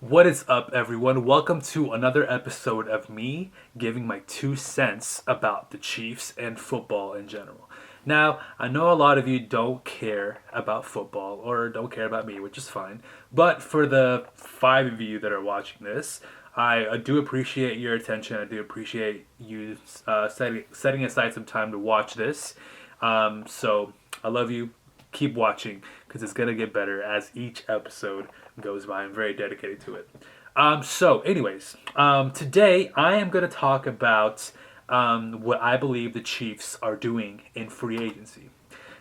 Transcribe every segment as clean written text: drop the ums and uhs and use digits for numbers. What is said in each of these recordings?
What is up, everyone? Welcome to another episode of me giving my 2 cents about the Chiefs and football in general. Now, I know a lot of you don't care about football or don't care about me, which is fine. But for the five of you that are watching this, I do appreciate your attention. I do appreciate you setting aside some time to watch this. So I love you. Keep watching because it's going to get better as each episode goes by. I'm very dedicated to it. Today I am going to talk about what I believe the Chiefs are doing in free agency.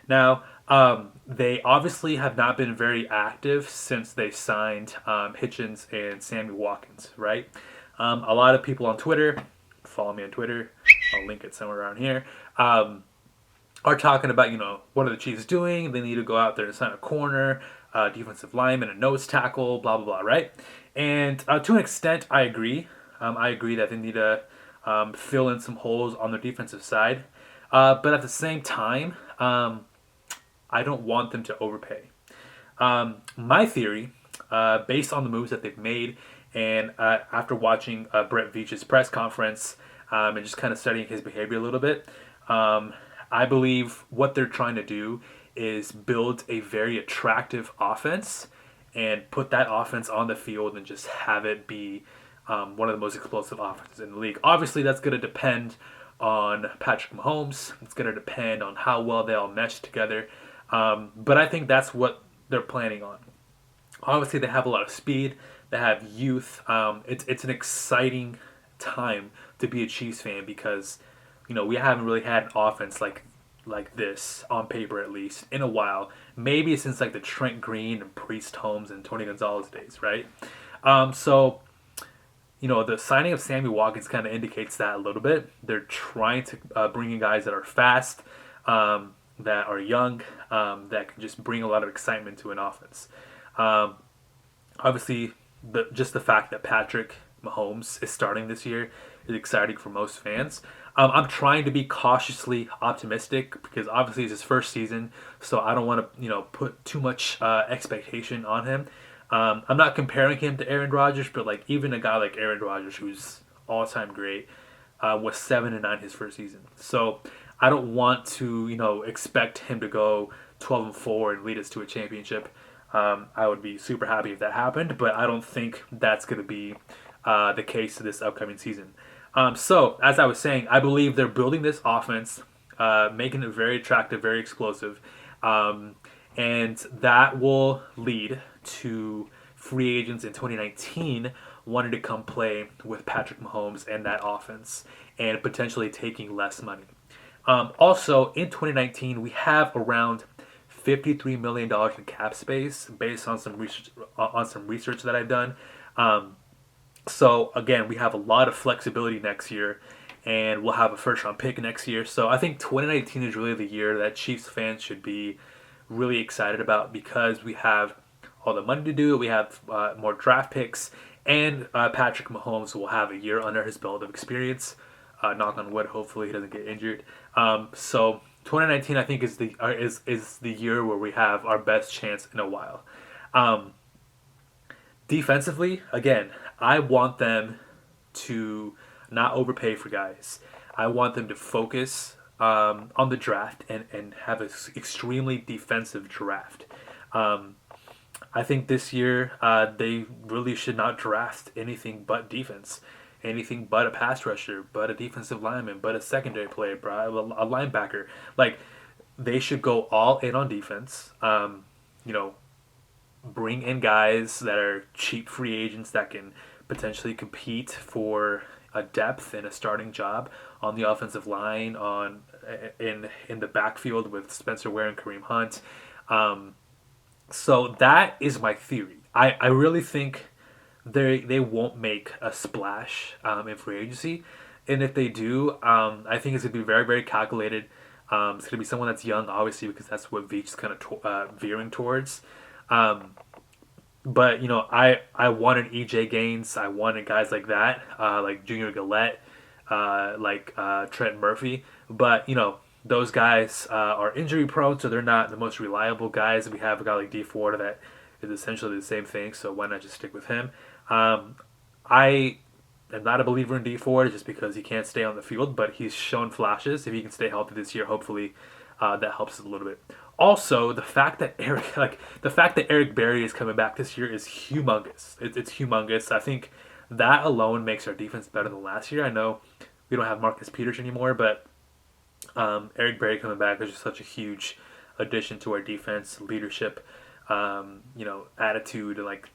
Now, they obviously have not been very active since they signed Hitchens and Sammy Watkins, right? A lot of people on Twitter, follow me on Twitter, I'll link it somewhere around here, are talking about, what are the Chiefs doing? They need to go out there and sign a corner, defensive lineman, a nose tackle, blah, blah, blah, right? And to an extent, I agree. I agree that they need to fill in some holes on their defensive side. But at the same time, I don't want them to overpay. My theory, based on the moves that they've made, and after watching Brett Veach's press conference and just kind of studying his behavior a little bit, I believe what they're trying to do is build a very attractive offense and put that offense on the field and just have it be one of the most explosive offenses in the league. Obviously, that's going to depend on Patrick Mahomes. It's going to depend on how well they all mesh together. But I think that's what they're planning on. Obviously, they have a lot of speed. They have youth. It's an exciting time to be a Chiefs fan because we haven't really had an offense like this on paper at least in a while. Maybe since like the Trent Green and Priest Holmes and Tony Gonzalez days, right? So the signing of Sammy Watkins kind of indicates that a little bit. They're trying to bring in guys that are fast, that are young, that can just bring a lot of excitement to an offense. Obviously, just the fact that Patrick Mahomes is starting this year is exciting for most fans. I'm trying to be cautiously optimistic because obviously it's his first season, so I don't want to put too much expectation on him. I'm not comparing him to Aaron Rodgers, but like even a guy like Aaron Rodgers, who's all time great, was 7-9 his first season. So I don't want to expect him to go 12-4 and lead us to a championship. I would be super happy if that happened, but I don't think that's going to be the case this upcoming season. So, as I was saying, I believe they're building this offense, making it very attractive, very explosive, and that will lead to free agents in 2019 wanting to come play with Patrick Mahomes and that offense and potentially taking less money. Also, in 2019, we have around $53 million in cap space based on some research that I've done. So again, we have a lot of flexibility next year, and we'll have a first round pick next year. So I think 2019 is really the year that Chiefs fans should be really excited about because we have all the money to do it. We have more draft picks, and Patrick Mahomes will have a year under his belt of experience. Knock on wood. Hopefully, he doesn't get injured. So 2019, I think, is the year where we have our best chance in a while. Defensively, again, I want them to not overpay for guys. I want them to focus on the draft and have an extremely defensive draft. I think this year they really should not draft anything but defense, anything but a pass rusher, but a defensive lineman, but a secondary player, a linebacker. Like they should go all in on defense. Bring in guys that are cheap free agents that can potentially compete for a depth and a starting job on the offensive line, in the backfield with Spencer Ware and Kareem Hunt. So that is my theory. I really think they won't make a splash in free agency, and if they do, I think it's gonna be very, very calculated. It's gonna be someone that's young, obviously, because that's what Veach is kind of veering towards. But I wanted EJ Gaines. I wanted guys like that, like Junior Gillette, like Trent Murphy. But those guys are injury prone, so they're not the most reliable guys. We have a guy like D Ford that is essentially the same thing. So why not just stick with him? I am not a believer in D Ford just because he can't stay on the field, but he's shown flashes. If he can stay healthy this year, hopefully that helps us a little bit. Also, the fact that Eric Berry is coming back this year is humongous. It's humongous. I think that alone makes our defense better than last year. I know we don't have Marcus Peters anymore, but Eric Berry coming back is just such a huge addition to our defense, leadership, attitude, and like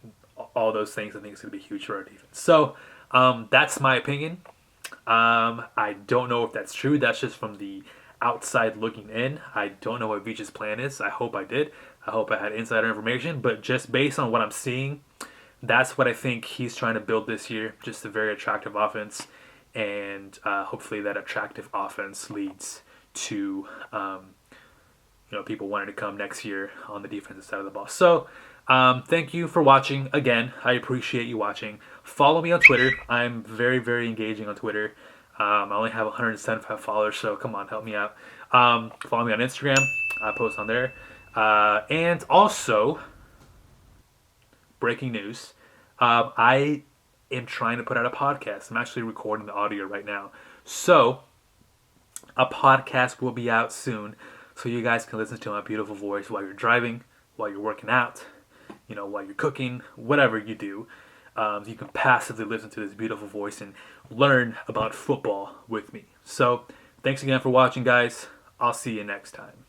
all those things. I think it's going to be huge for our defense. So that's my opinion. I don't know if that's true. That's just from the outside looking in. I don't know what Veach's plan is. I hope I did. I hope I had insider information. But just based on what I'm seeing, that's what I think he's trying to build this year. Just a very attractive offense. And hopefully that attractive offense leads to people wanting to come next year on the defensive side of the ball. So thank you for watching. Again, I appreciate you watching. Follow me on Twitter. I'm very, very engaging on Twitter. I only have 175 followers, so come on, help me out. Follow me on Instagram. I post on there. And also, breaking news, I am trying to put out a podcast. I'm actually recording the audio right now. So, a podcast will be out soon, so you guys can listen to my beautiful voice while you're driving, while you're working out, while you're cooking, whatever you do. You can passively listen to this beautiful voice and learn about football with me. So, thanks again for watching, guys. I'll see you next time.